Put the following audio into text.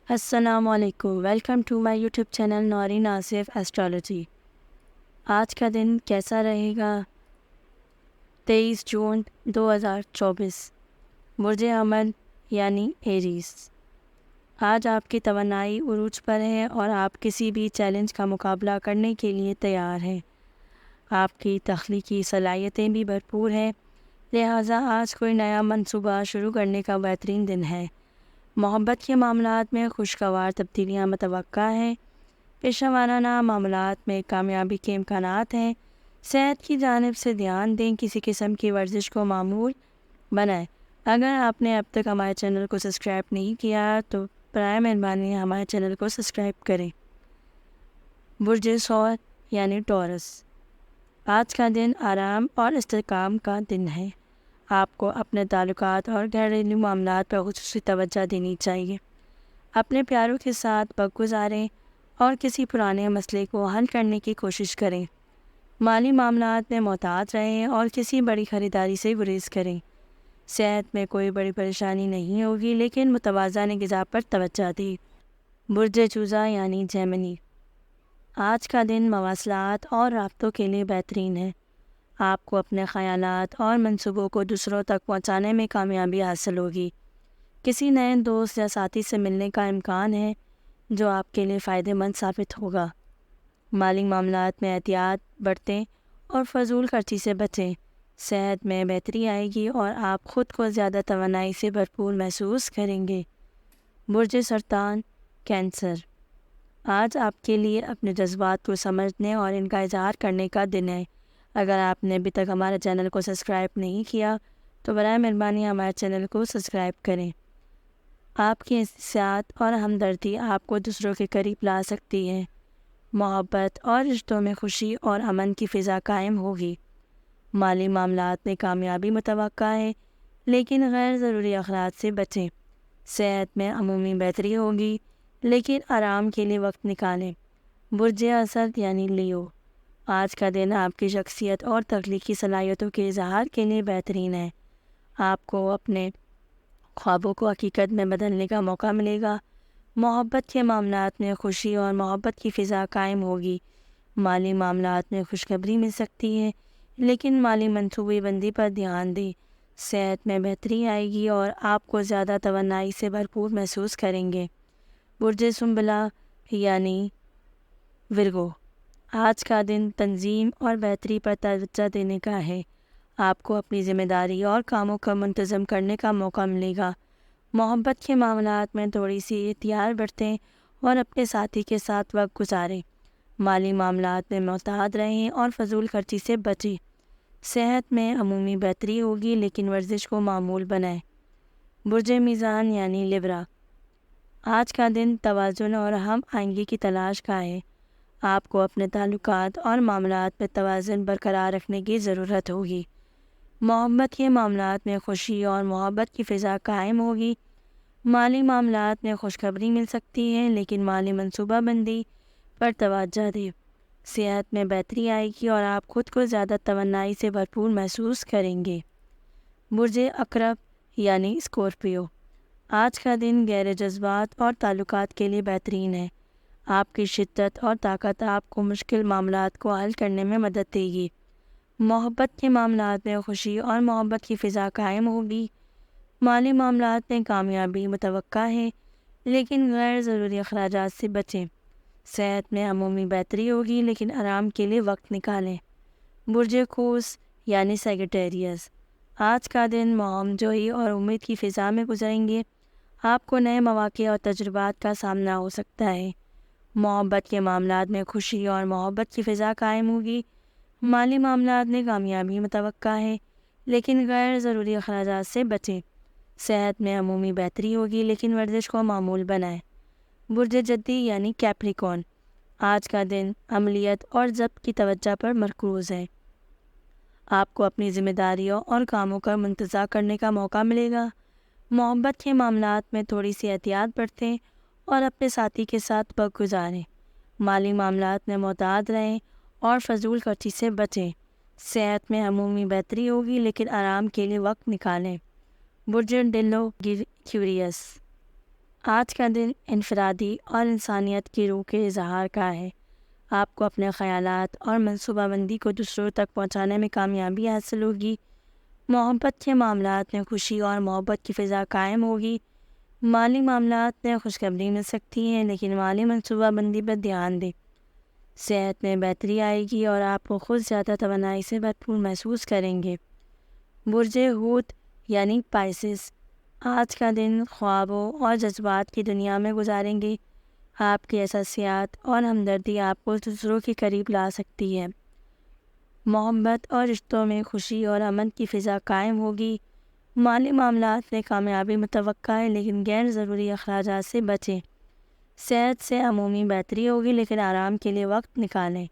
السلام علیکم، welcome to my YouTube channel Noreen Asif astrology. آج کا دن کیسا رہے گا؟ 23 جون 2024، برج حمل یعنی ایریز۔ آج آپ کی توانائی عروج پر ہے اور آپ کسی بھی چیلنج کا مقابلہ کرنے کے لیے تیار ہیں۔ آپ کی تخلیقی صلاحیتیں بھی بھرپور ہیں، لہٰذا آج کوئی نیا منصوبہ شروع کرنے کا بہترین دن ہے۔ محبت کے معاملات میں خوشگوار تبدیلیاں متوقع ہیں۔ پیشہ ورانہ معاملات میں کامیابی کے امکانات ہیں۔ صحت کی جانب سے دھیان دیں، کسی قسم کی ورزش کو معمول بنائیں۔ اگر آپ نے اب تک ہمارے چینل کو سبسکرائب نہیں کیا تو برائے مہربانی ہمارے چینل کو سبسکرائب کریں۔ برج ثور یعنی ٹورس، آج کا دن آرام اور استحکام کا دن ہے۔ آپ کو اپنے تعلقات اور گھریلو معاملات پر خصوصی توجہ دینی چاہیے۔ اپنے پیاروں کے ساتھ وقت گزاریں اور کسی پرانے مسئلے کو حل کرنے کی کوشش کریں۔ مالی معاملات میں محتاط رہیں اور کسی بڑی خریداری سے گریز کریں۔ صحت میں کوئی بڑی پریشانی نہیں ہوگی، لیکن متوازن غذا پر توجہ دیں۔ برج چوزا یعنی جیمنی، آج کا دن مواصلات اور رابطوں کے لیے بہترین ہے۔ آپ کو اپنے خیالات اور منصوبوں کو دوسروں تک پہنچانے میں کامیابی حاصل ہوگی۔ کسی نئے دوست یا ساتھی سے ملنے کا امکان ہے جو آپ کے لیے فائدہ مند ثابت ہوگا۔ مالی معاملات میں احتیاط برتیں اور فضول خرچی سے بچیں۔ صحت میں بہتری آئے گی اور آپ خود کو زیادہ توانائی سے بھرپور محسوس کریں گے۔ برج سرطان کینسر، آج آپ کے لیے اپنے جذبات کو سمجھنے اور ان کا اظہار کرنے کا دن ہے۔ اگر آپ نے ابھی تک ہمارے چینل کو سبسکرائب نہیں کیا تو برائے مہربانی ہمارے چینل کو سبسکرائب کریں۔ آپ کی حساسیت اور ہمدردی آپ کو دوسروں کے قریب لا سکتی ہے۔ محبت اور رشتوں میں خوشی اور امن کی فضا قائم ہوگی۔ مالی معاملات میں کامیابی متوقع ہے، لیکن غیر ضروری اخراجات سے بچیں۔ صحت میں عمومی بہتری ہوگی، لیکن آرام کے لیے وقت نکالیں۔ برج اسد یعنی لیو، آج کا دن آپ کی شخصیت اور تخلیقی صلاحیتوں کے اظہار کے لیے بہترین ہے۔ آپ کو اپنے خوابوں کو حقیقت میں بدلنے کا موقع ملے گا۔ محبت کے معاملات میں خوشی اور محبت کی فضا قائم ہوگی۔ مالی معاملات میں خوشخبری مل سکتی ہے، لیکن مالی منصوبے بندی پر دھیان دیں۔ صحت میں بہتری آئے گی اور آپ کو زیادہ توانائی سے بھرپور محسوس کریں گے۔ برج سنبلہ یعنی ورگو، آج کا دن تنظیم اور بہتری پر توجہ دینے کا ہے۔ آپ کو اپنی ذمہ داری اور کاموں کو منتظم کرنے کا موقع ملے گا۔ محبت کے معاملات میں تھوڑی سی احتیاط برتیں اور اپنے ساتھی کے ساتھ وقت گزاریں۔ مالی معاملات میں محتاط رہیں اور فضول خرچی سے بچیں۔ صحت میں عمومی بہتری ہوگی، لیکن ورزش کو معمول بنائیں۔ برج میزان یعنی لیبرا، آج کا دن توازن اور ہم آہنگی کی تلاش کا ہے۔ آپ کو اپنے تعلقات اور معاملات میں توازن برقرار رکھنے کی ضرورت ہوگی۔ محبت کے معاملات میں خوشی اور محبت کی فضا قائم ہوگی۔ مالی معاملات میں خوشخبری مل سکتی ہے، لیکن مالی منصوبہ بندی پر توجہ دیں۔ صحت میں بہتری آئے گی اور آپ خود کو زیادہ توانائی سے بھرپور محسوس کریں گے۔ برج عقرب یعنی اسکورپیو، آج کا دن گہرے جذبات اور تعلقات کے لیے بہترین ہے۔ آپ کی شدت اور طاقت آپ کو مشکل معاملات کو حل کرنے میں مدد دے گی۔ محبت کے معاملات میں خوشی اور محبت کی فضا قائم ہوگی۔ مالی معاملات میں کامیابی متوقع ہے، لیکن غیر ضروری اخراجات سے بچیں۔ صحت میں عمومی بہتری ہوگی، لیکن آرام کے لیے وقت نکالیں۔ برج قوس یعنی سیگیٹیریس، آج کا دن مہم جوئی اور امید کی فضا میں گزریں گے۔ آپ کو نئے مواقع اور تجربات کا سامنا ہو سکتا ہے۔ محبت کے معاملات میں خوشی اور محبت کی فضا قائم ہوگی۔ مالی معاملات میں کامیابی متوقع ہے، لیکن غیر ضروری اخراجات سے بچیں۔ صحت میں عمومی بہتری ہوگی، لیکن ورزش کو معمول بنائیں۔ برج جدی یعنی کیپریکون، آج کا دن عملیات اور ضبط کی توجہ پر مرکوز ہے۔ آپ کو اپنی ذمہ داریوں اور کاموں کا منتظر کرنے کا موقع ملے گا۔ محبت کے معاملات میں تھوڑی سی احتیاط برتیں اور اپنے ساتھی کے ساتھ وقت گزاریں۔ مالی معاملات میں محتاط رہیں اور فضول خرچی سے بچیں۔ صحت میں عمومی بہتری ہوگی، لیکن آرام کے لیے وقت نکالیں۔ برج ڈیلو کیوریس، آج کا دن انفرادی اور انسانیت کی روح کے اظہار کا ہے۔ آپ کو اپنے خیالات اور منصوبہ بندی کو دوسروں تک پہنچانے میں کامیابی حاصل ہوگی۔ محبت کے معاملات میں خوشی اور محبت کی فضا قائم ہوگی۔ مالی معاملات میں خوشخبری مل سکتی ہے، لیکن مالی منصوبہ بندی پر دھیان دیں۔ صحت میں بہتری آئے گی اور آپ کو خود زیادہ توانائی سے بھرپور محسوس کریں گے۔ برج حوت یعنی پائسس آج کا دن خوابوں اور جذبات کی دنیا میں گزاریں گے۔ آپ کی احساسیات اور ہمدردی آپ کو دوسروں کے قریب لا سکتی ہے۔ محبت اور رشتوں میں خوشی اور امن کی فضا قائم ہوگی۔ مالی معاملات میں کامیابی متوقع ہے، لیکن غیر ضروری اخراجات سے بچیں۔ صحت سے عمومی بہتری ہوگی، لیکن آرام کے لیے وقت نکالیں۔